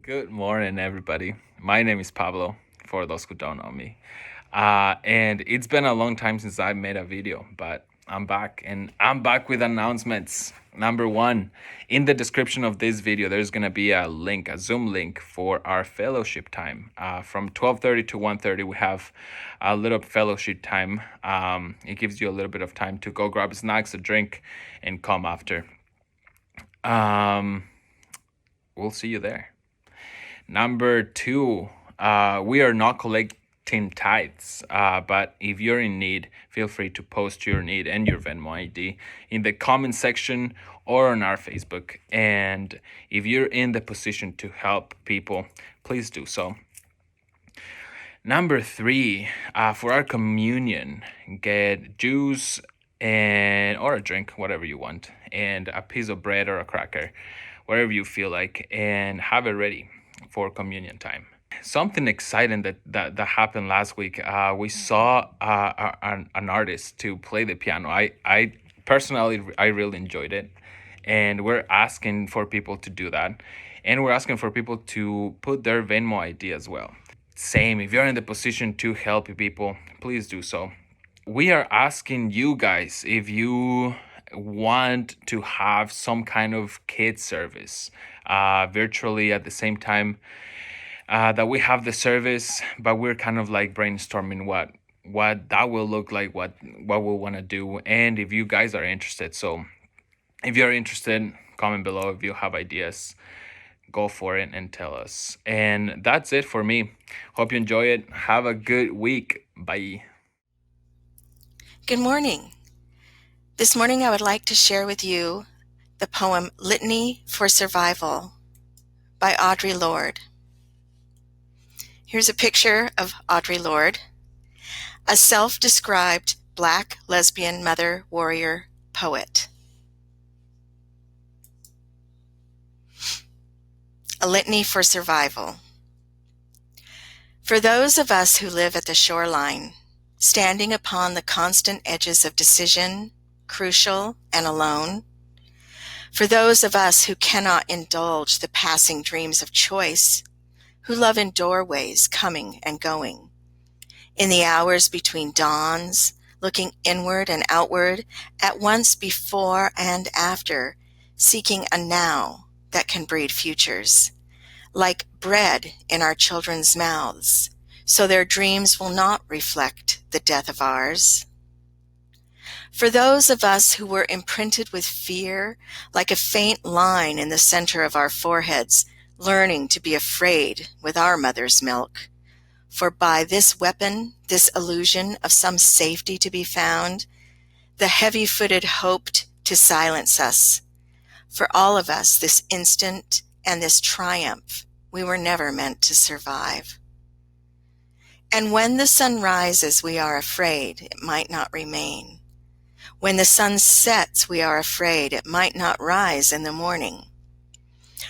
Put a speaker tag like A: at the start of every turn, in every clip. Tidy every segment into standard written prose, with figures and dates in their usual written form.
A: Good morning, everybody. My name is Pablo, for those who don't know me. And it's been a long time since I made a video, but I'm back and I'm back with announcements. Number one, in the description of this video, there's going to be a link, a Zoom link for our fellowship time. From 12:30 to 1:30, we have a little fellowship time. It gives you a little bit of time to go grab snacks, a drink, and come after. We'll see you there. Number two, we are not collecting tithes, but if you're in need, feel free to post your need and your Venmo ID in the comment section or on our Facebook. And if you're in the position to help people, please do so. Number three, for our communion, get juice or a drink, whatever you want, and a piece of bread or a cracker, whatever you feel like, and have it ready for communion time. Something exciting that happened last week. We saw an artist to play the piano. I personally really enjoyed it, and we're asking for people to do that, and we're asking for people to put their Venmo ID as well. Same, if you're in the position to help people, please do so. We are asking you guys if you want to have some kind of kid service virtually at the same time that we have the service, but we're kind of like brainstorming what that will look like, what we'll want to do, and if you guys are interested. So if you're interested, comment below. If you have ideas, go for it and tell us. And that's it for me. Hope you enjoy it. Have a good week. Bye.
B: Good morning. This morning I would like to share with you the poem Litany for Survival by Audre Lorde. Here's a picture of Audre Lorde, a self-described Black lesbian mother, warrior, poet. A litany for survival. For those of us who live at the shoreline, standing upon the constant edges of decision, crucial and alone, for those of us who cannot indulge the passing dreams of choice, who love in doorways coming and going, in the hours between dawns, looking inward and outward, at once before and after, seeking a now that can breed futures, like bread in our children's mouths, so their dreams will not reflect the death of ours. For those of us who were imprinted with fear, like a faint line in the center of our foreheads, learning to be afraid with our mother's milk, for by this weapon, this illusion of some safety to be found, the heavy-footed hoped to silence us. For all of us, this instant and this triumph, we were never meant to survive. And when the sun rises, we are afraid it might not remain. When the sun sets, we are afraid it might not rise in the morning.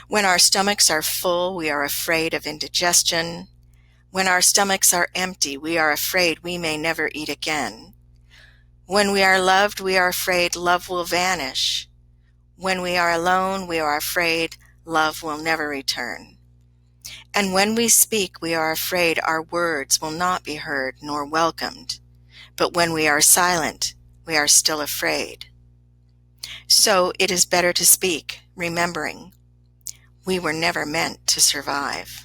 B: When our stomachs are full, we are afraid of indigestion. When our stomachs are empty, we are afraid we may never eat again. When we are loved, we are afraid love will vanish. When we are alone, we are afraid love will never return. And when we speak, we are afraid our words will not be heard nor welcomed. But when we are silent, we are still afraid. So it is better to speak, remembering we were never meant to survive.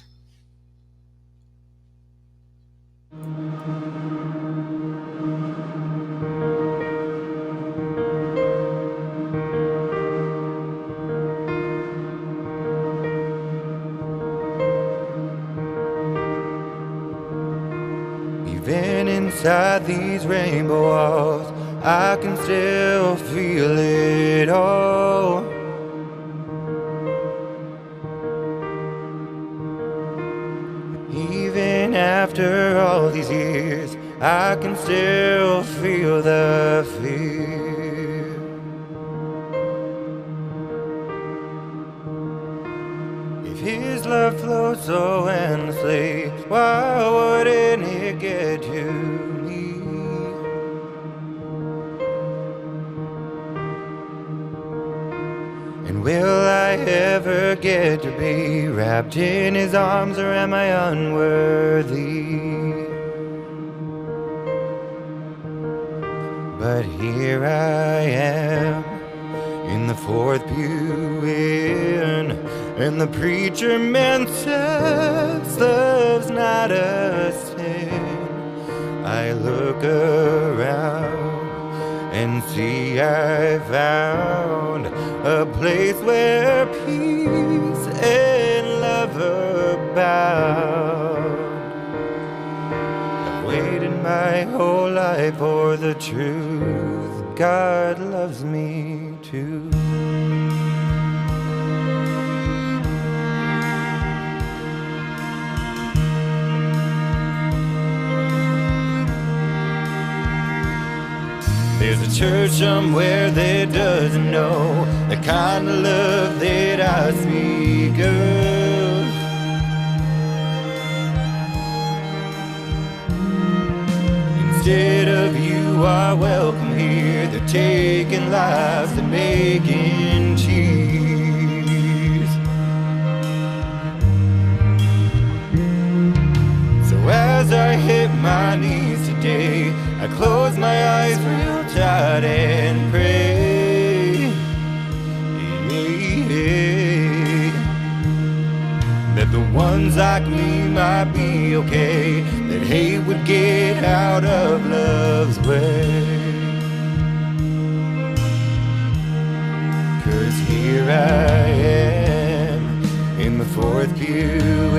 C: Even inside these rainbow walls, I can still feel it all. Even after all these years, I can still feel the fear. If his love flows so endlessly, why wouldn't it get to me? And will I ever get to be wrapped in his arms, or am I unworthy? But here I am in the fourth pew in, and the preacher man says love's not a sin. I look around and see I found a place where peace and love abound. I've waited my whole life for the truth. God loves me too. There's a church somewhere that doesn't know the kind of love that I speak of. Instead of you are welcome here, they're taking lives, they're making cheese. So as I hit my knees today, I close my eyes real tight and pray that the ones like me might be okay, that hate would get out of love's way. 'Cause here I am in the fourth pew,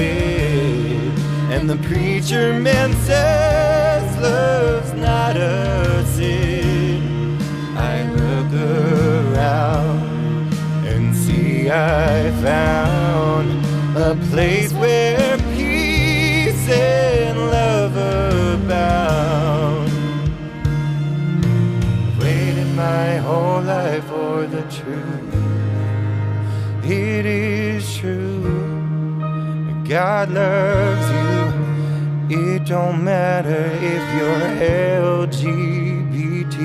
C: and the preacher man says love's not a sin. I look around and see I found a place where peace and love abound. I've waited my whole life for the truth. It is true, God loves you. It don't matter if you're LGBTQ.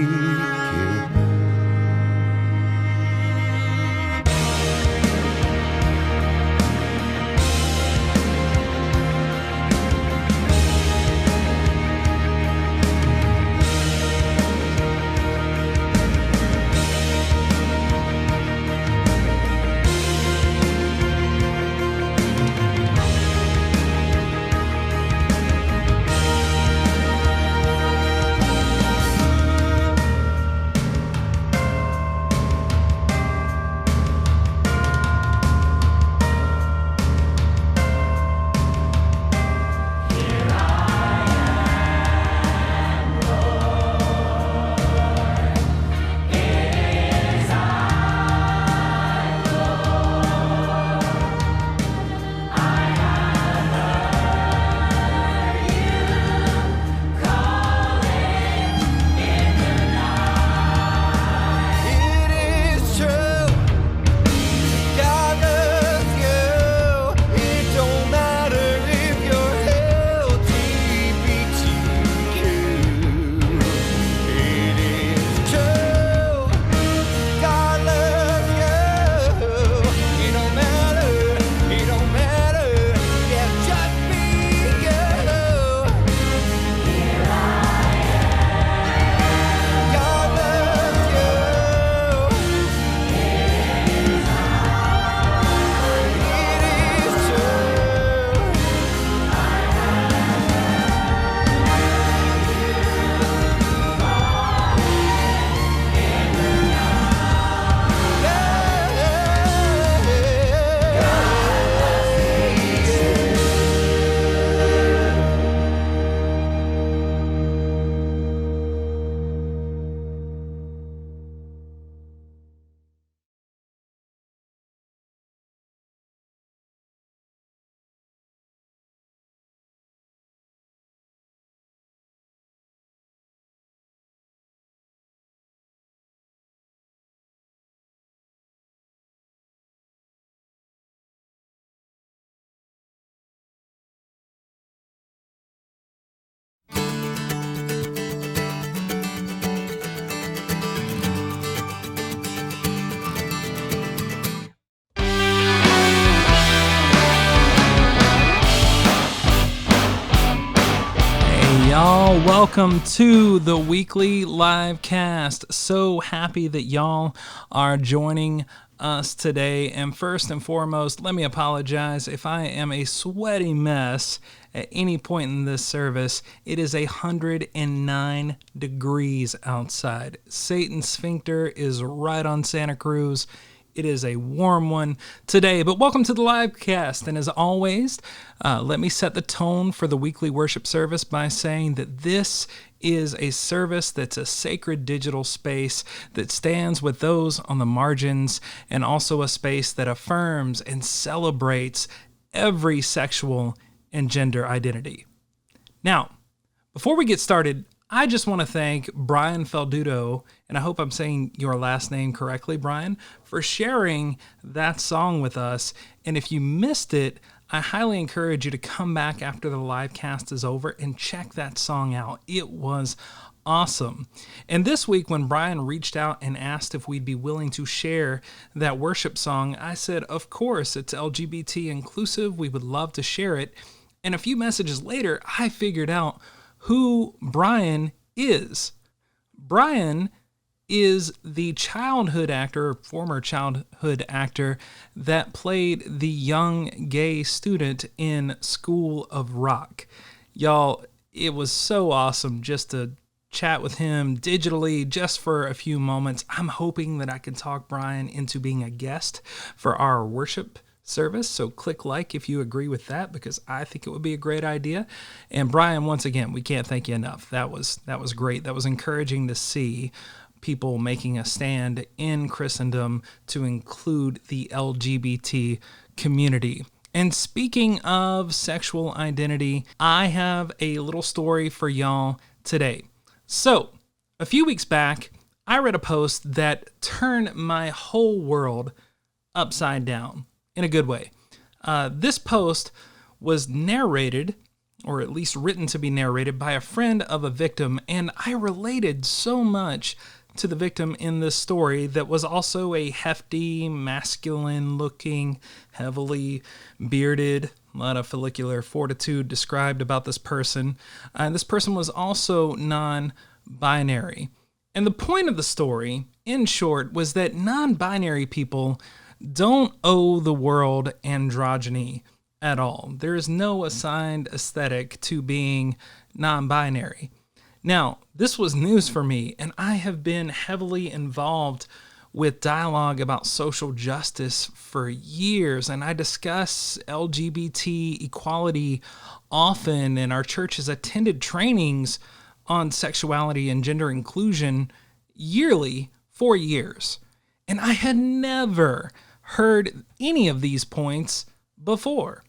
D: welcome to the weekly live cast. So happy that y'all are joining us today. And first and foremost, let me apologize if I am a sweaty mess at any point in this service. It is 109 degrees outside. Satan's sphincter is right on Santa Cruz. It is a warm one today, but welcome to the live cast. And as always, let me set the tone for the weekly worship service by saying that this is a service that's a sacred digital space that stands with those on the margins, and also a space that affirms and celebrates every sexual and gender identity. Now, before we get started, I just want to thank Brian Feldudo, and I hope I'm saying your last name correctly, Brian, for sharing that song with us. And if you missed it, I highly encourage you to come back after the live cast is over and check that song out. It was awesome. And this week, when Brian reached out and asked if we'd be willing to share that worship song, I said, of course, it's LGBT inclusive. We would love to share it. And a few messages later, I figured out who Brian is. Brian is the childhood actor, former childhood actor, that played the young gay student in School of Rock. Y'all, it was so awesome just to chat with him digitally just for a few moments. I'm hoping that I can talk Brian into being a guest for our worship service, so click like if you agree with that, because I think it would be a great idea. And Brian, once again, we can't thank you enough. That was great. That was encouraging to see people making a stand in Christendom to include the LGBT community. And speaking of sexual identity, I have a little story for y'all today. So, a few weeks back, I read a post that turned my whole world upside down. In a good way. This post was narrated, or at least written to be narrated, by a friend of a victim, and I related so much to the victim in this story that was also a hefty, masculine-looking, heavily bearded, a lot of follicular fortitude described about this person. And this person was also non-binary. And the point of the story, in short, was that non-binary people don't owe the world androgyny at all. There is no assigned aesthetic to being non-binary. Now, this was news for me, and I have been heavily involved with dialogue about social justice for years, and I discuss LGBT equality often, and our church has attended trainings on sexuality and gender inclusion yearly for years. And I had never heard any of these points before.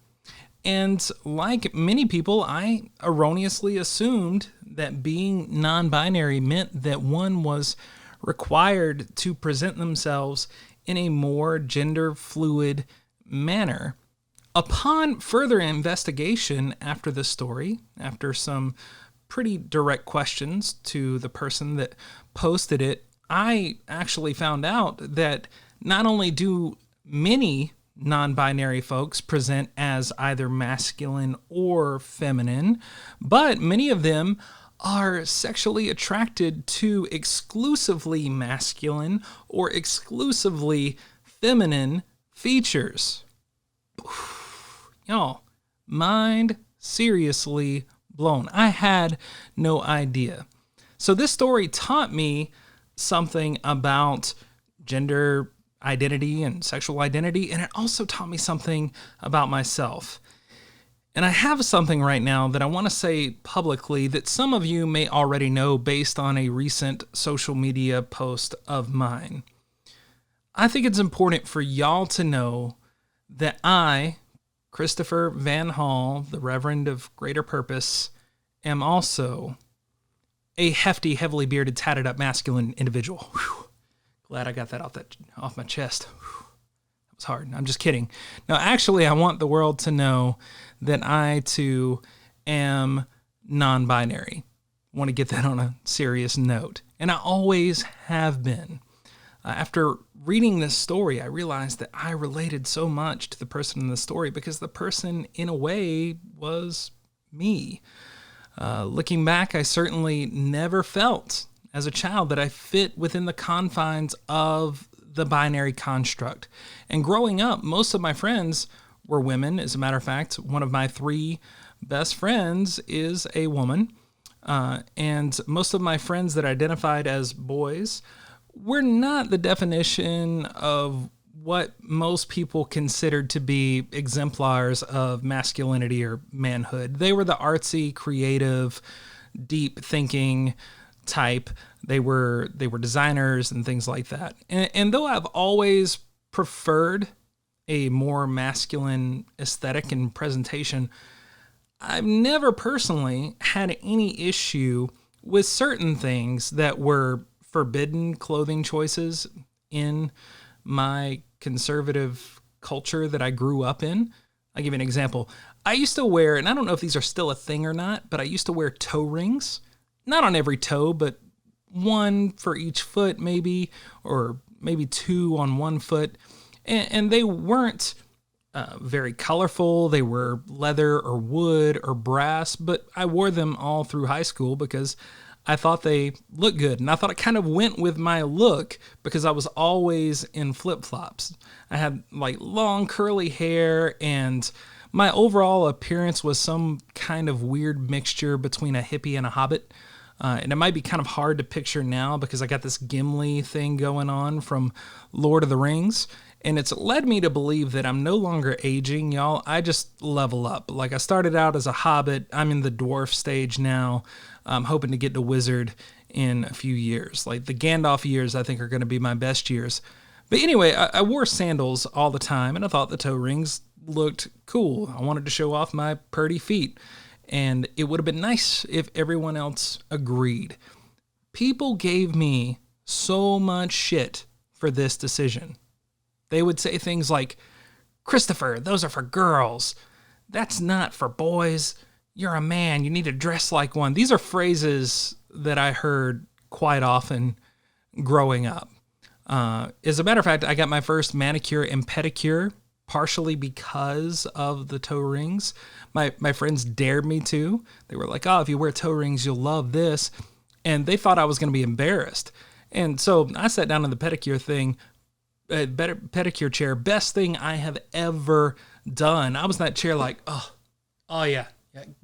D: And like many people, I erroneously assumed that being non-binary meant that one was required to present themselves in a more gender-fluid manner. Upon further investigation after the story, after some pretty direct questions to the person that posted it, I actually found out that not only do many non-binary folks present as either masculine or feminine, but many of them are sexually attracted to exclusively masculine or exclusively feminine features. Y'all, mind seriously blown. I had no idea. So this story taught me something about gender identity and sexual identity, and it also taught me something about myself. And I have something right now that I want to say publicly that some of you may already know based on a recent social media post of mine. I think it's important for y'all to know that I, Christopher Van Hall, the Reverend of Greater Purpose, am also a hefty, heavily bearded, tatted up masculine individual. Whew. Glad I got that off my chest. Whew. That was hard. I'm just kidding. No, actually, I want the world to know that I, too, am non-binary. I want to get that on a serious note. And I always have been. After reading this story, I realized that I related so much to the person in the story because the person, in a way, was me. Looking back, I certainly never felt as a child that I fit within the confines of the binary construct. And growing up, most of my friends were women. As a matter of fact, one of my 3 best friends is a woman. And most of my friends that identified as boys were not the definition of what most people considered to be exemplars of masculinity or manhood. They were the artsy, creative, deep thinking type. They were designers and things like that. And though I've always preferred a more masculine aesthetic and presentation, I've never personally had any issue with certain things that were forbidden clothing choices in my conservative culture that I grew up in. I'll give you an example. I used to wear, and I don't know if these are still a thing or not, but I used to wear toe rings. Not on every toe, but 1 for each foot maybe, or maybe 2 on 1 foot. And they weren't very colorful. They were leather or wood or brass, but I wore them all through high school because I thought they looked good. And I thought it kind of went with my look because I was always in flip-flops. I had like long curly hair, and my overall appearance was some kind of weird mixture between a hippie and a hobbit. And it might be kind of hard to picture now because I got this Gimli thing going on from Lord of the Rings. And it's led me to believe that I'm no longer aging, y'all. I just level up. Like, I started out as a hobbit. I'm in the dwarf stage now. I'm hoping to get to wizard in a few years. Like, the Gandalf years, I think, are going to be my best years. But anyway, I wore sandals all the time, and I thought the toe rings looked cool. I wanted to show off my purty feet. And it would have been nice if everyone else agreed. People gave me so much shit for this decision. They would say things like, "Christopher, those are for girls. That's not for boys. You're a man. You need to dress like one." These are phrases that I heard quite often growing up. As a matter of fact, I got my first manicure and pedicure partially because of the toe rings. My friends dared me to. They were like, "Oh, if you wear toe rings, you'll love this." And they thought I was going to be embarrassed. And so I sat down in the pedicure chair. Best thing I have ever done. I was in that chair like, oh yeah,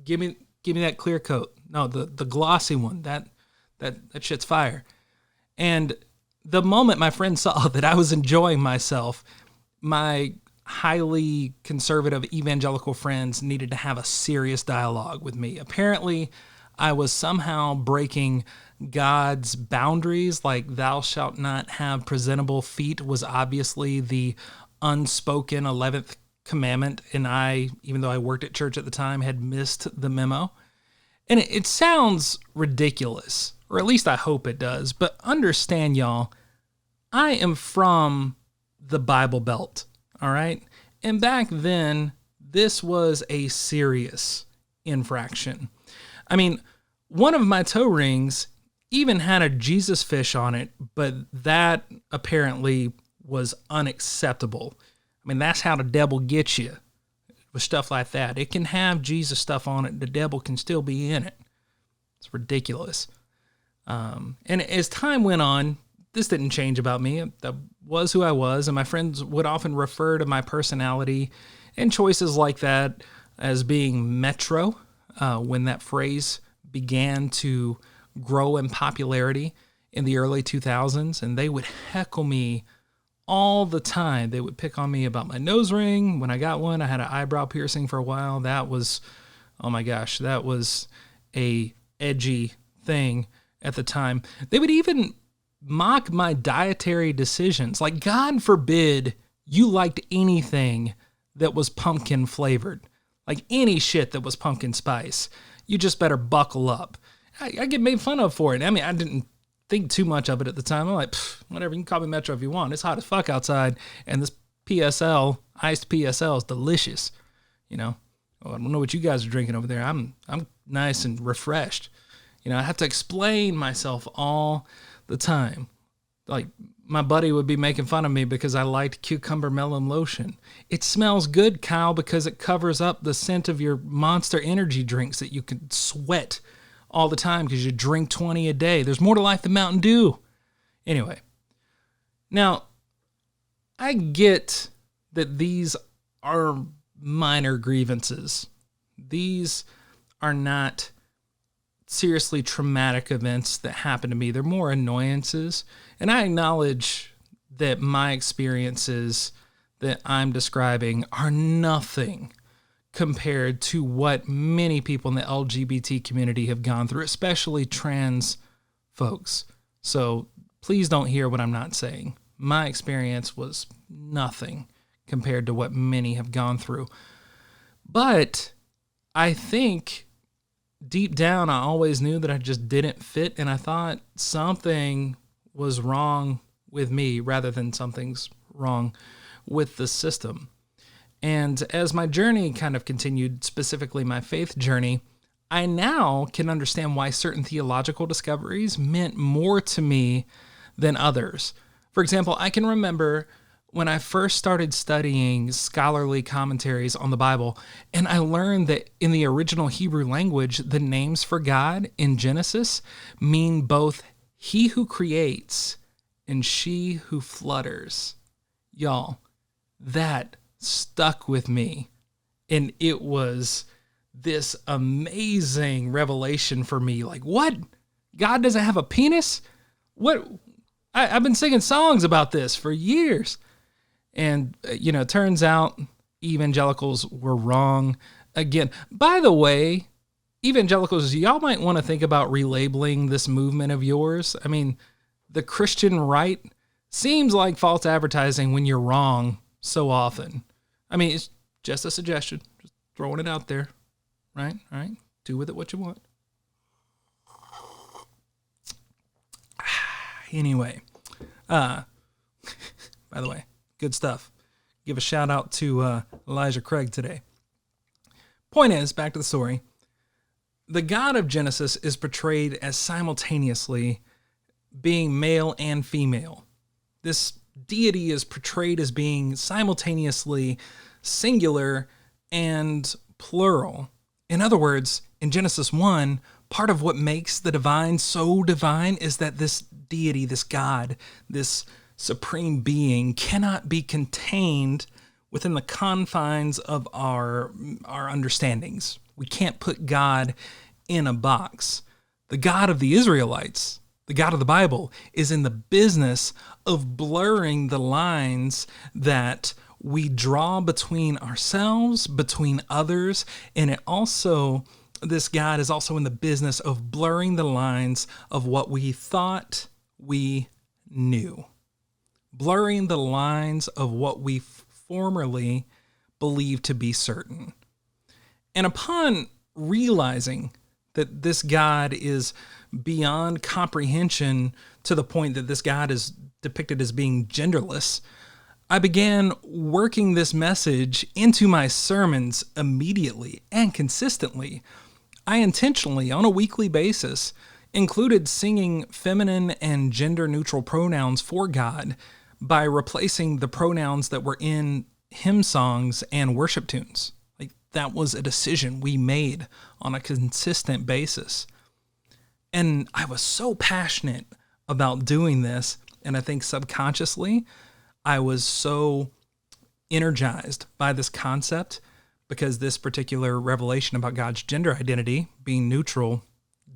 D: give me that clear coat. No, the glossy one. That shit's fire. And the moment my friend saw that I was enjoying myself, my highly conservative evangelical friends needed to have a serious dialogue with me. Apparently, I was somehow breaking God's boundaries, like thou shalt not have presentable feet was obviously the unspoken 11th commandment, and I, even though I worked at church at the time, had missed the memo. And it sounds ridiculous, or at least I hope it does, but understand, y'all, I am from the Bible Belt, all right? And back then, this was a serious infraction. I mean, one of my toe rings even had a Jesus fish on it, but that apparently was unacceptable. I mean, that's how the devil gets you with stuff like that. It can have Jesus stuff on it. The devil can still be in it. It's ridiculous. And as time went on, this didn't change about me. I was who I was, and my friends would often refer to my personality and choices like that as being metro. When that phrase began to grow in popularity in the early 2000s, and they would heckle me all the time. They would pick on me about my nose ring. When I got one, I had an eyebrow piercing for a while. That was, oh my gosh, that was a edgy thing at the time. They would even mock my dietary decisions. Like, God forbid you liked anything that was pumpkin flavored. Like any shit that was pumpkin spice. You just better buckle up. I get made fun of for it. I mean, I didn't think too much of it at the time. I'm like, whatever, you can call me Metro if you want. It's hot as fuck outside, and this PSL, iced PSL, is delicious. You know, I don't know what you guys are drinking over there. I'm nice and refreshed. You know, I have to explain myself all the time. Like, my buddy would be making fun of me because I liked cucumber melon lotion. It smells good, Kyle, because it covers up the scent of your Monster energy drinks that you can sweat all the time because you drink 20 a day. There's more to life than Mountain Dew. Anyway, now, I get that these are minor grievances. These are not seriously traumatic events that happen to me. They're more annoyances. And I acknowledge that my experiences that I'm describing are nothing compared to what many people in the LGBT community have gone through, especially trans folks. So please don't hear what I'm not saying. My experience was nothing compared to what many have gone through. But I think deep down, I always knew that I just didn't fit, and I thought something was wrong with me rather than something's wrong with the system. And as my journey kind of continued, specifically my faith journey, I now can understand why certain theological discoveries meant more to me than others. For example, I can remember when I first started studying scholarly commentaries on the Bible, and I learned that in the original Hebrew language, the names for God in Genesis mean both he who creates and she who flutters. Y'all, that stuck with me. And it was this amazing revelation for me. Like, what? God doesn't have a penis? What? I've been singing songs about this for years. And, it turns out evangelicals were wrong again. By the way, evangelicals, y'all might want to think about relabeling this movement of yours. I mean, the Christian right seems like false advertising when you're wrong so often. I mean, it's just a suggestion. Just throwing it out there. Right? All right. Do with it what you want. Anyway, by the way, good stuff. Give a shout out to Elijah Craig today. Point is, back to the story. The God of Genesis is portrayed as simultaneously being male and female. This deity is portrayed as being simultaneously singular and plural. In other words, in Genesis 1, part of what makes the divine so divine is that this deity, this God, this supreme being cannot be contained within the confines of our understandings. We can't put God in a box. The God of the Israelites, the God of the Bible, is in the business of blurring the lines that we draw between ourselves, between others, and this God is also in the business of blurring the lines of what we thought we knew. Blurring the lines of what we formerly believed to be certain. And upon realizing that this God is beyond comprehension to the point that this God is depicted as being genderless, I began working this message into my sermons immediately and consistently. I intentionally, on a weekly basis, included singing feminine and gender-neutral pronouns for God by replacing the pronouns that were in hymn songs and worship tunes. Like, that was a decision we made on a consistent basis. And I was so passionate about doing this, and I think subconsciously, I was so energized by this concept because this particular revelation about God's gender identity being neutral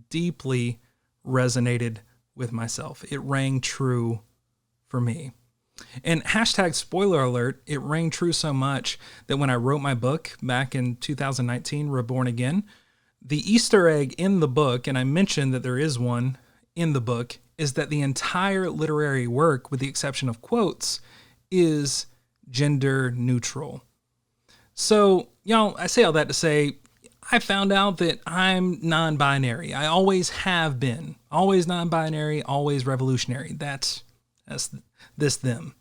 D: deeply resonated with myself. It rang true for me. And hashtag spoiler alert, it rang true so much that when I wrote my book back in 2019, Reborn Again, the Easter egg in the book, and I mentioned that there is one in the book, is that the entire literary work, with the exception of quotes, is gender neutral. So, y'all, I say all that to say, I found out that I'm non-binary. I always have been. Always non-binary, always revolutionary. That's them.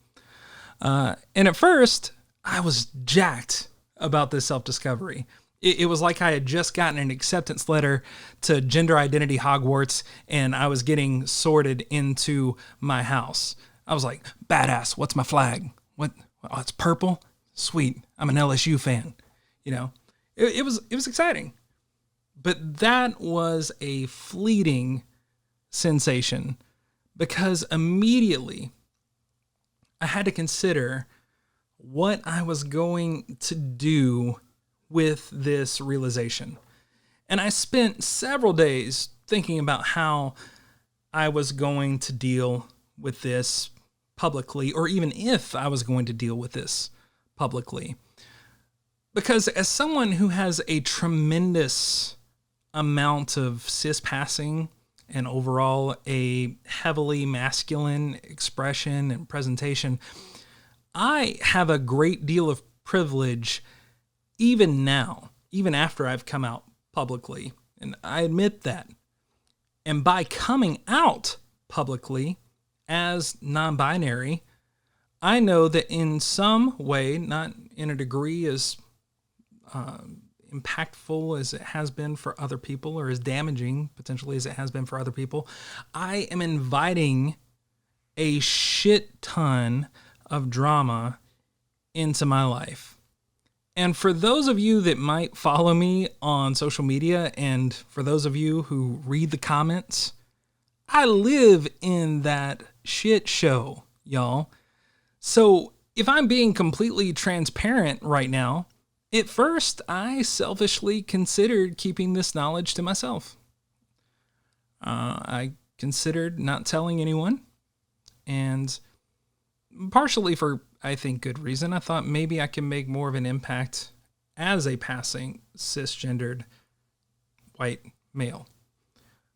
D: And at first, I was jacked about this self-discovery. It was like I had just gotten an acceptance letter to gender identity Hogwarts, and I was getting sorted into my house. I was like, badass, what's my flag? What? Oh, it's purple? Sweet. I'm an LSU fan. You know, it was exciting. But that was a fleeting sensation because immediately I had to consider what I was going to do with this realization. And I spent several days thinking about how I was going to deal with this publicly, or even if I was going to deal with this publicly. Because as someone who has a tremendous amount of cis passing and overall a heavily masculine expression and presentation, I have a great deal of privilege even now, even after I've come out publicly. And I admit that. And by coming out publicly as non-binary, I know that in some way, not in a degree as impactful as it has been for other people, or as damaging potentially as it has been for other people, I am inviting a shit ton of drama into my life. And for those of you that might follow me on social media, and for those of you who read the comments, I live in that shit show, y'all. So if I'm being completely transparent right now, at first I selfishly considered keeping this knowledge to myself. I considered not telling anyone, and partially for, I think, good reason. I thought maybe I can make more of an impact as a passing cisgendered white male.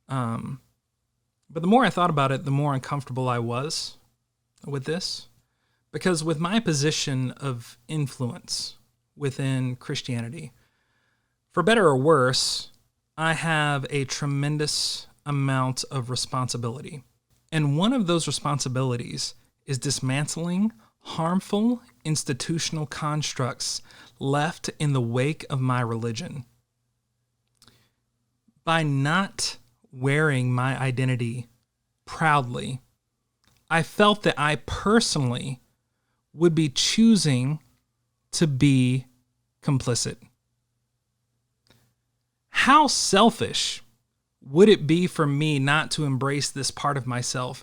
D: But the more I thought about it, the more uncomfortable I was with this. Because with my position of influence within Christianity, for better or worse, I have a tremendous amount of responsibility. And one of those responsibilities is dismantling harmful institutional constructs left in the wake of my religion. By not wearing my identity proudly, I felt that I personally would be choosing to be complicit. How selfish would it be for me not to embrace this part of myself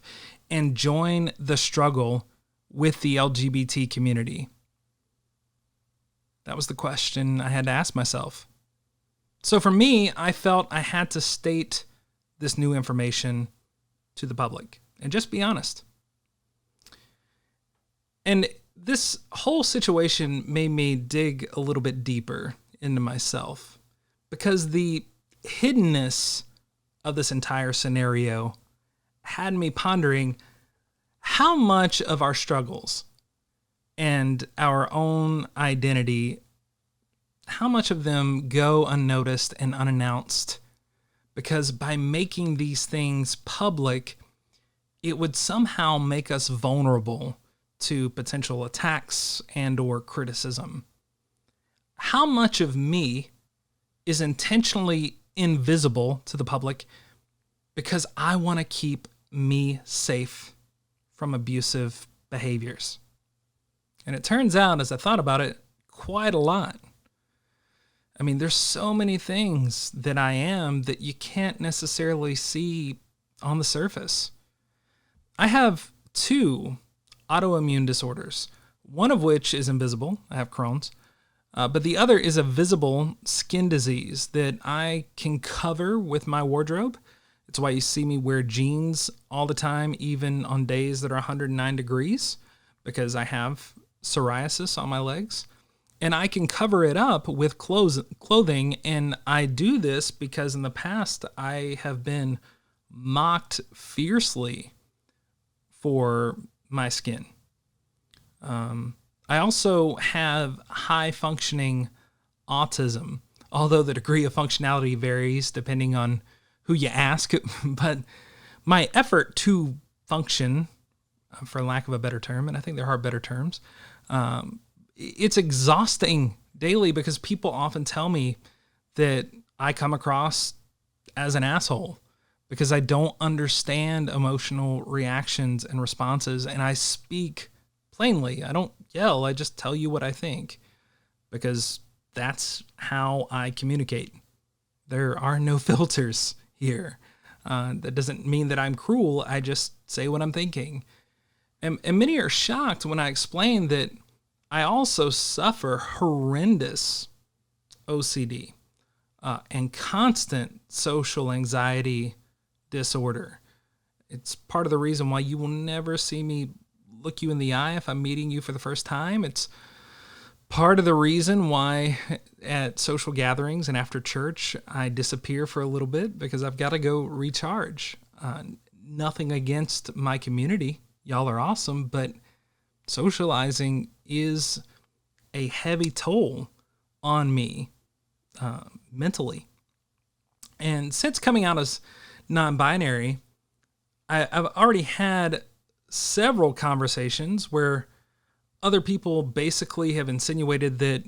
D: and join the struggle with the LGBT community? That was the question I had to ask myself. So for me, I felt I had to state this new information to the public and just be honest. And this whole situation made me dig a little bit deeper into myself, because the hiddenness of this entire scenario had me pondering how much of our struggles and our own identity, how much of them go unnoticed and unannounced, because by making these things public, it would somehow make us vulnerable to potential attacks and or criticism. How much of me is intentionally invisible to the public because I want to keep me safe from abusive behaviors? And it turns out, as I thought about it, quite a lot. I mean, there's so many things that I am that you can't necessarily see on the surface. I have 2 autoimmune disorders, one of which is invisible. I have Crohn's. But the other is a visible skin disease that I can cover with my wardrobe. It's why you see me wear jeans all the time, even on days that are 109 degrees, because I have psoriasis on my legs. And I can cover it up with clothing, and I do this because in the past I have been mocked fiercely for my skin. I also have high-functioning autism, although the degree of functionality varies depending on who you ask. But my effort to function, for lack of a better term, and I think there are better terms, it's exhausting daily, because people often tell me that I come across as an asshole because I don't understand emotional reactions and responses, and I speak plainly. I don't yell. I just tell you what I think because that's how I communicate. There are no filters here. That doesn't mean that I'm cruel. I just say what I'm thinking. And many are shocked when I explain that I also suffer horrendous OCD and constant social anxiety disorder. It's part of the reason why you will never see me look you in the eye if I'm meeting you for the first time. It's part of the reason why at social gatherings and after church, I disappear for a little bit because I've got to go recharge. Nothing against my community. Y'all are awesome, but socializing is a heavy toll on me mentally. And since coming out as non-binary, I've already had several conversations where other people basically have insinuated that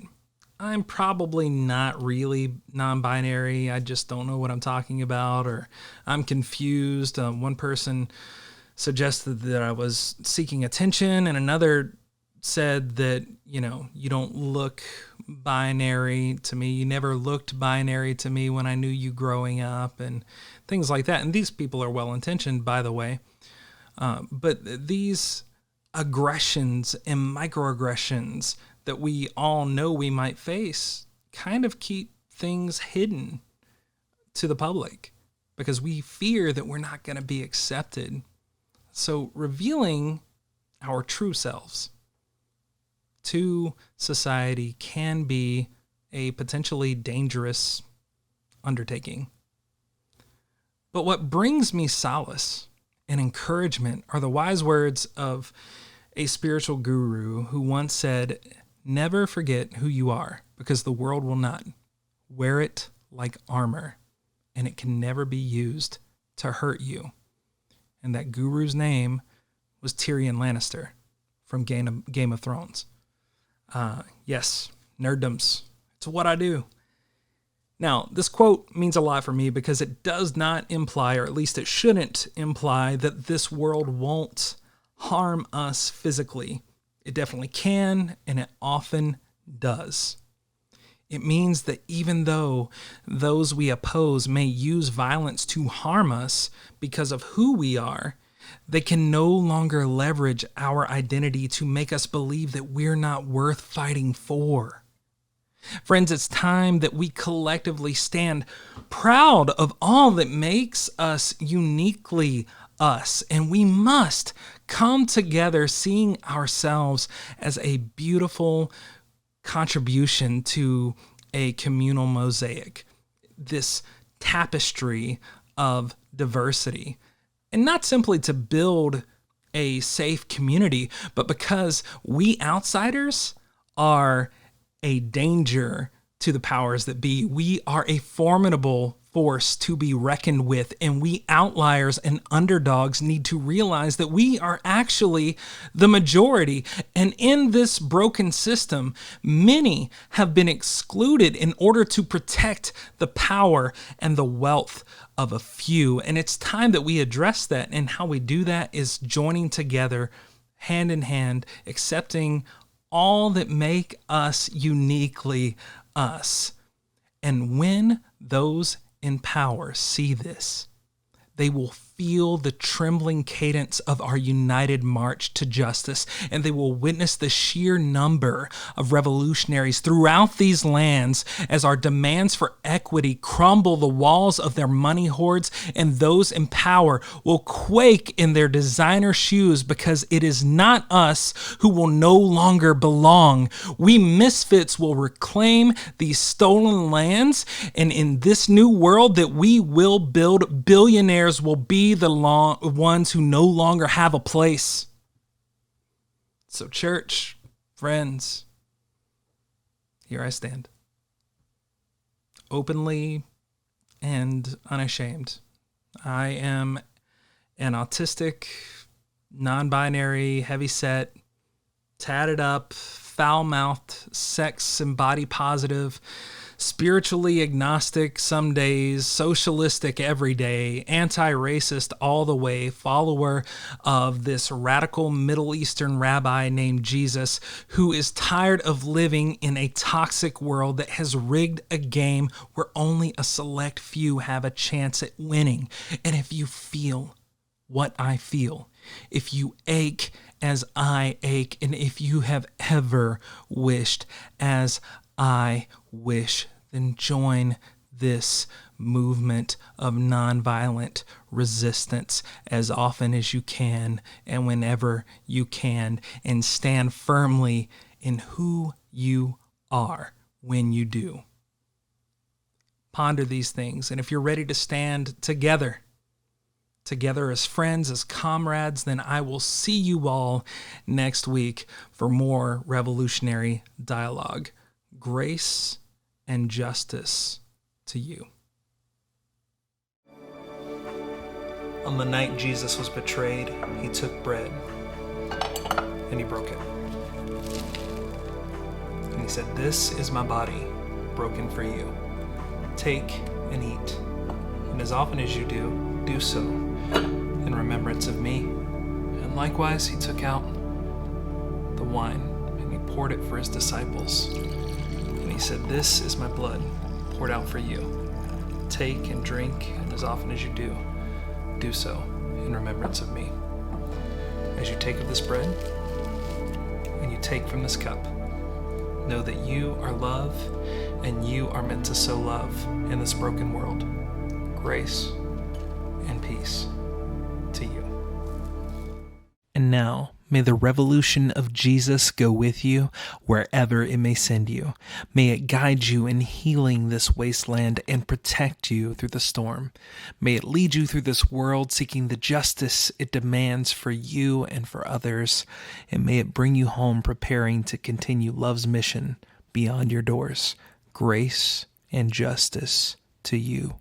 D: I'm probably not really non-binary. I just don't know what I'm talking about, or I'm confused. One person suggested that I was seeking attention, and another said that, you don't look binary to me. You never looked binary to me when I knew you growing up, and things like that. And these people are well-intentioned, by the way. But these aggressions and microaggressions that we all know we might face kind of keep things hidden to the public because we fear that we're not going to be accepted. So revealing our true selves to society can be a potentially dangerous undertaking. But what brings me solace and encouragement are the wise words of a spiritual guru who once said, "Never forget who you are, because the world will not. Wear it like armor, and it can never be used to hurt you." And that guru's name was Tyrion Lannister from Game of Thrones. Yes, nerddoms. It's what I do. Now, this quote means a lot for me because it does not imply, or at least it shouldn't imply, that this world won't harm us physically. It definitely can, and it often does. It means that even though those we oppose may use violence to harm us because of who we are, they can no longer leverage our identity to make us believe that we're not worth fighting for. Friends, it's time that we collectively stand proud of all that makes us uniquely us, and we must come together seeing ourselves as a beautiful contribution to a communal mosaic, this tapestry of diversity. And not simply to build a safe community, but because we outsiders are a danger to the powers that be. We are a formidable force to be reckoned with, and we outliers and underdogs need to realize that we are actually the majority. And in this broken system, many have been excluded in order to protect the power and the wealth of a few. And it's time that we address that, and how we do that is joining together hand in hand, accepting all that make us uniquely us. And when those in power see this, they will feel the trembling cadence of our united march to justice, and they will witness the sheer number of revolutionaries throughout these lands as our demands for equity crumble the walls of their money hoards, and those in power will quake in their designer shoes because it is not us who will no longer belong. We misfits will reclaim these stolen lands, and in this new world that we will build, billionaires will be the ones who no longer have a place. So church, friends, here I stand, openly and unashamed. I am an autistic, non-binary, heavyset, tatted up, foul-mouthed, sex and body positive, spiritually agnostic some days, socialistic every day, anti-racist all the way, follower of this radical Middle Eastern rabbi named Jesus, who is tired of living in a toxic world that has rigged a game where only a select few have a chance at winning. And if you feel what I feel, if you ache as I ache, and if you have ever wished as I wish, then join this movement of nonviolent resistance as often as you can and whenever you can, and stand firmly in who you are when you do. Ponder these things, and if you're ready to stand together as friends, as comrades, then I will see you all next week for more revolutionary dialogue. Grace and justice to you. On the night Jesus was betrayed, he took bread and he broke it. And he said, "This is my body broken for you. Take and eat. And as often as you do, do so in remembrance of me." And likewise, he took out the wine and he poured it for his disciples. And he said, "This is my blood poured out for you. Take and drink, and as often as you do, do so in remembrance of me." As you take of this bread and you take from this cup, know that you are love and you are meant to sow love in this broken world. Grace and peace to you. And now, may the revolution of Jesus go with you wherever it may send you. May it guide you in healing this wasteland and protect you through the storm. May it lead you through this world seeking the justice it demands for you and for others. And may it bring you home preparing to continue love's mission beyond your doors. Grace and justice to you.